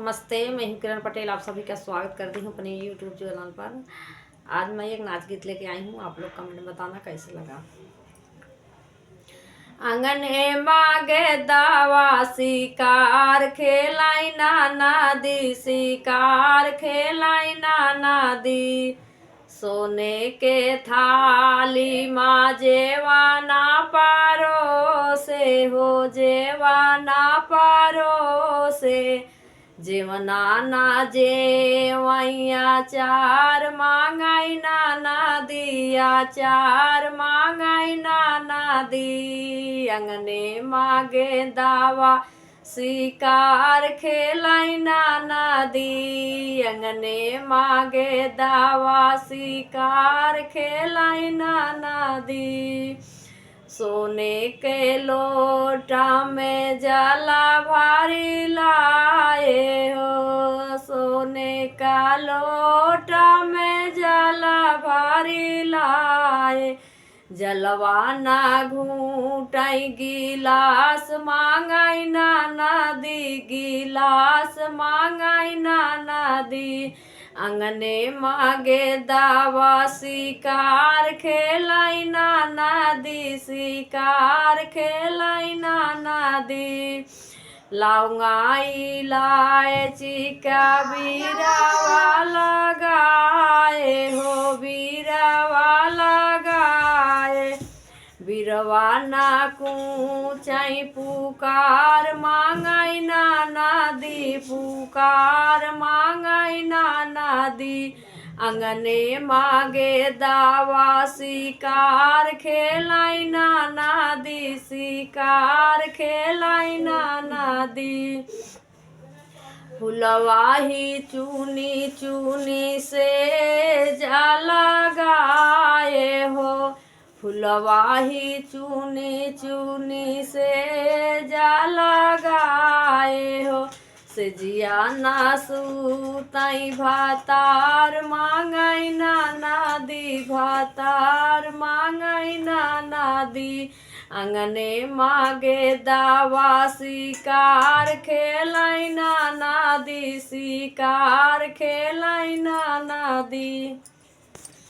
नमस्ते, मैं हूं किरण पटेल। आप सभी का स्वागत करती हूं अपने यूट्यूब चैनल पर। आज मैं एक नाच गीत लेके आई हूं, आप लोग कमेंट में बताना कैसे लगा। अंगने मागे दावा शिकार खेलाई नाना दी, शिकार खेलाई नाना दी। सोने के थाली माँ जेवाना पारो से हो, जेवाना पारो से। जेवना ना जेवैया चार मांगाई नाना दिया, चार मांगाई नाना दी। अंगने मागे दावा शिकार खेलाई नाना दी, अंगने मागे दावा शिकार खेलाई नाना दी। सोने के लोटा में जला भारी लाए हो, सोने का लोटा में जला भारी लाए। जलवाना घूटाई गिलास मांगाई नाना दी, गिलास मांगाई नाना दी। अंगने मागे दावा शिकार खेलाई नाना दी, शिकार खेलाई नाना दी। लौंगाई इलायची का बीरावा लगाए हो, बीरावा लगाए। बीरवा ना कूचाई पुकार मांगाई नाना दी, पुकार मांगाई नाना दी। अंगने मागे दावा शिकार खेलाई नाना दी, शिकार खेलाई नाना दी। फुलवा ही चुनी चुनी से जा लगाए हो, फुलवा ही चुनी चुनी से जा लगाए हो। से जिया ना सूताई भातार मांगाई नाना दी, भातार मांगाई नाना दी। अंगने मागे दावा शिकार खेलाई नाना दी, शिकार खेलाई नाना दी।